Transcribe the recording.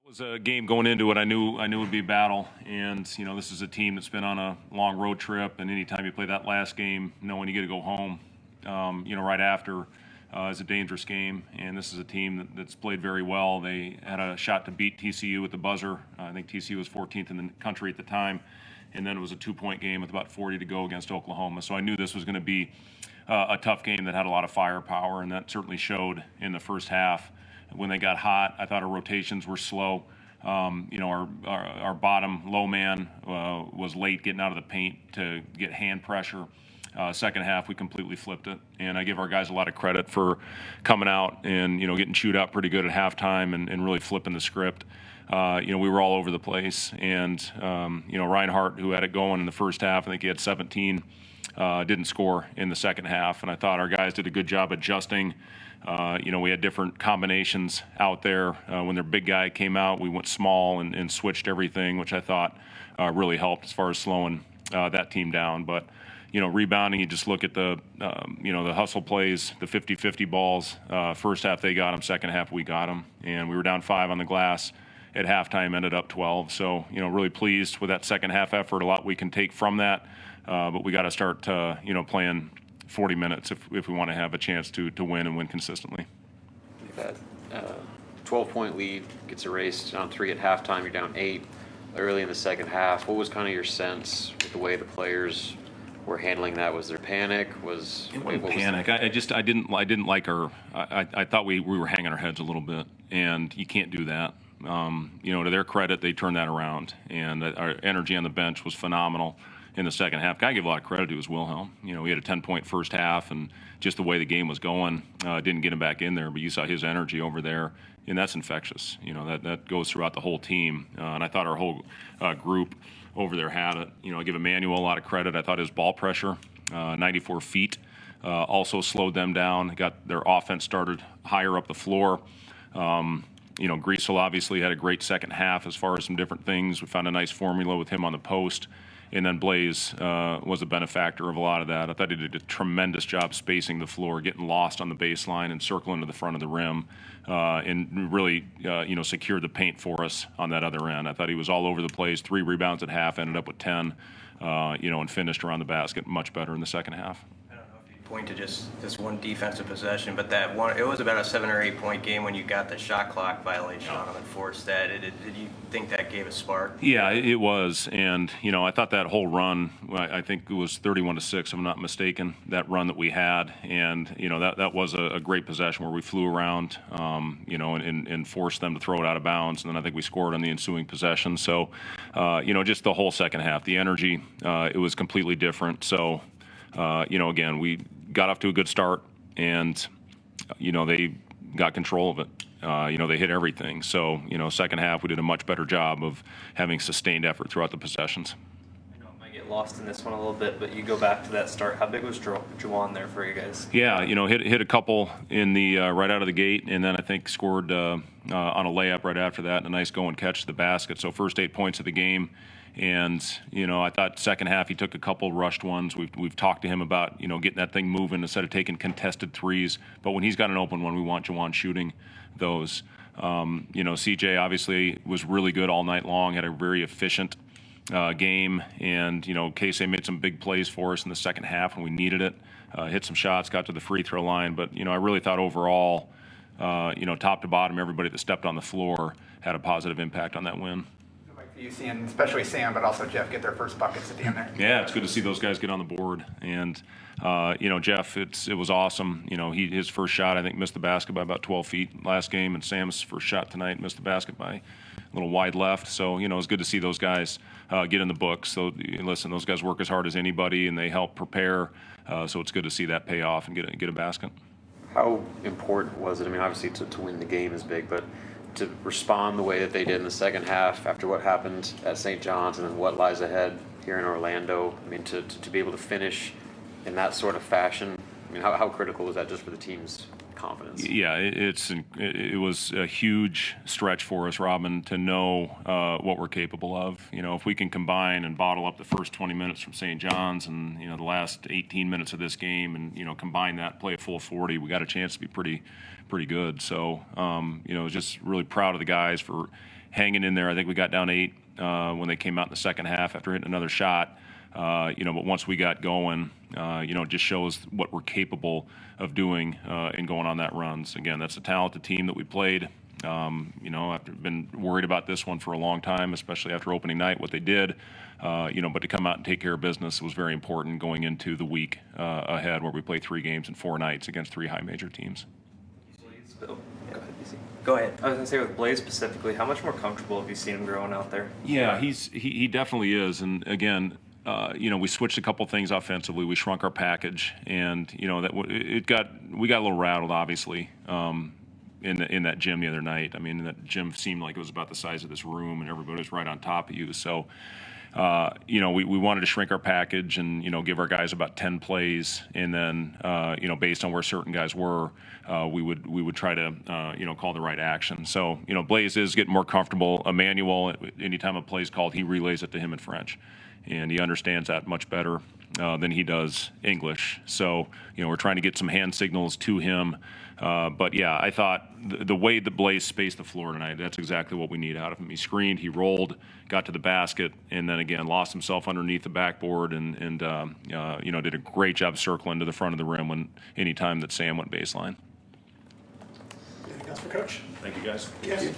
Was a game going into it. I knew it would be a battle, and this is a team that's been on a long road trip. And anytime you play that last game, knowing you get to go home, right after, is a dangerous game. And this is a team that's played very well. They had a shot to beat TCU at the buzzer. I think TCU was 14th in the country at the time, and then it was a 2-point game with about 40 to go against Oklahoma. So I knew this was going to be a tough game that had a lot of firepower, and that certainly showed in the first half. When they got hot, I thought our rotations were slow. Our bottom low man was late getting out of the paint to get hand pressure. Second half, we completely flipped it, and I give our guys a lot of credit for coming out and getting chewed out pretty good at halftime and really flipping the script. We were all over the place, and Reinhardt, who had it going in the first half, I think he had 17. Didn't score in the second half, and I thought our guys did a good job adjusting. We had different combinations out there. When their big guy came out, we went small and switched everything, which I thought really helped as far as slowing that team down. But, rebounding, you just look at the hustle plays, the 50-50 balls. First half they got them, second half we got them. And we were down 5 on the glass at halftime, ended up 12. So, really pleased with that second half effort. A lot we can take from that. But we got to start, playing 40 minutes if we want to have a chance to win and win consistently. That 12-point lead gets erased down 3 at halftime. You're down 8 early in the second half. What was kind of your sense with the way the players were handling that? Was there panic? It wasn't panic. I didn't like our. I thought we were hanging our heads a little bit, and you can't do that. To their credit, they turned that around, and our energy on the bench was phenomenal in the second half. I give a lot of credit to his Wilhelm. We had a 10-point first half, and just the way the game was going, didn't get him back in there. But you saw his energy over there, and that's infectious. That goes throughout the whole team. And I thought our whole group over there had it. I give Emmanuel a lot of credit. I thought his ball pressure, 94 feet, also slowed them down. Got their offense started higher up the floor. Griesel obviously had a great second half as far as some different things. We found a nice formula with him on the post. And then Blaze was a benefactor of a lot of that. I thought he did a tremendous job spacing the floor, getting lost on the baseline and circling to the front of the rim, and really, secured the paint for us on that other end. I thought he was all over the place. 3 rebounds at half, ended up with 10, and finished around the basket much better in the second half. Point to just this one defensive possession, but that one, it was about a 7 or 8 point game when you got the shot clock violation on them and forced that. Did you think that gave a spark? Yeah, it was, and I thought that whole run, I think it was 31-6, if I'm not mistaken, that run that we had, and that was a great possession where we flew around, and forced them to throw it out of bounds, and then I think we scored on the ensuing possession. So, just the whole second half, the energy, it was completely different. So. Again, we got off to a good start, and, they got control of it. They hit everything. So, second half, we did a much better job of having sustained effort throughout the possessions. I know it might get lost in this one a little bit, but you go back to that start. How big was Juwan there for you guys? Yeah, hit a couple in the right out of the gate, and then I think scored on a layup right after that, and a nice going catch to the basket. So first 8 points of the game. And, I thought second half he took a couple rushed ones. We've talked to him about, getting that thing moving instead of taking contested threes. But when he's got an open one, we want Juwan shooting those. CJ obviously was really good all night long, had a very efficient game. And, Casey made some big plays for us in the second half when we needed it. Hit some shots, got to the free throw line. But, I really thought overall, top to bottom, everybody that stepped on the floor had a positive impact on that win. You seeing, especially Sam, but also Jeff, get their first buckets at the end there. Yeah, it's good to see those guys get on the board. And, Jeff, it was awesome. His first shot, I think, missed the basket by about 12 feet last game, and Sam's first shot tonight missed the basket by a little wide left. So, it was good to see those guys get in the books. So, listen, those guys work as hard as anybody, and they help prepare. So it's good to see that pay off and get a basket. How important was it? I mean, obviously to win the game is big, but to respond the way that they did in the second half after what happened at St. John's and then what lies ahead here in Orlando, I mean, to be able to finish in that sort of fashion, I mean, how critical was that just for the team's confidence? Yeah, it was a huge stretch for us, Robin, to know what we're capable of. If we can combine and bottle up the first 20 minutes from St. John's and, the last 18 minutes of this game and, combine that, play a full 40, we got a chance to be pretty good. So, just really proud of the guys for hanging in there. I think we got down 8 when they came out in the second half after hitting another shot. But once we got going, it just shows what we're capable of doing in going on that runs. Again, that's a talented team that we played. I've been worried about this one for a long time, especially after opening night, what they did. But to come out and take care of business was very important going into the week ahead, where we play 3 games in 4 nights against 3 high major teams. Oh, go ahead, DC. Go ahead. I was gonna say with Blaze specifically, how much more comfortable have you seen him growing out there? Yeah, he definitely is. And again, we switched a couple things offensively. We shrunk our package, and we got a little rattled, obviously, in that gym the other night. I mean, that gym seemed like it was about the size of this room, and everybody was right on top of you. So, we wanted to shrink our package and give our guys about 10 plays, and then based on where certain guys were, we would try to call the right action. So Blaze is getting more comfortable. Emmanuel, anytime a play is called, he relays it to him in French, and he understands that much better than he does English. So we're trying to get some hand signals to him. But yeah, I thought the way that Blaze spaced the floor tonight, that's exactly what we need out of him. He screened, he rolled, got to the basket, and then again lost himself underneath the backboard, and did a great job circling to the front of the rim any time that Sam went baseline. Anything else for Coach? Thank you, guys. Yes.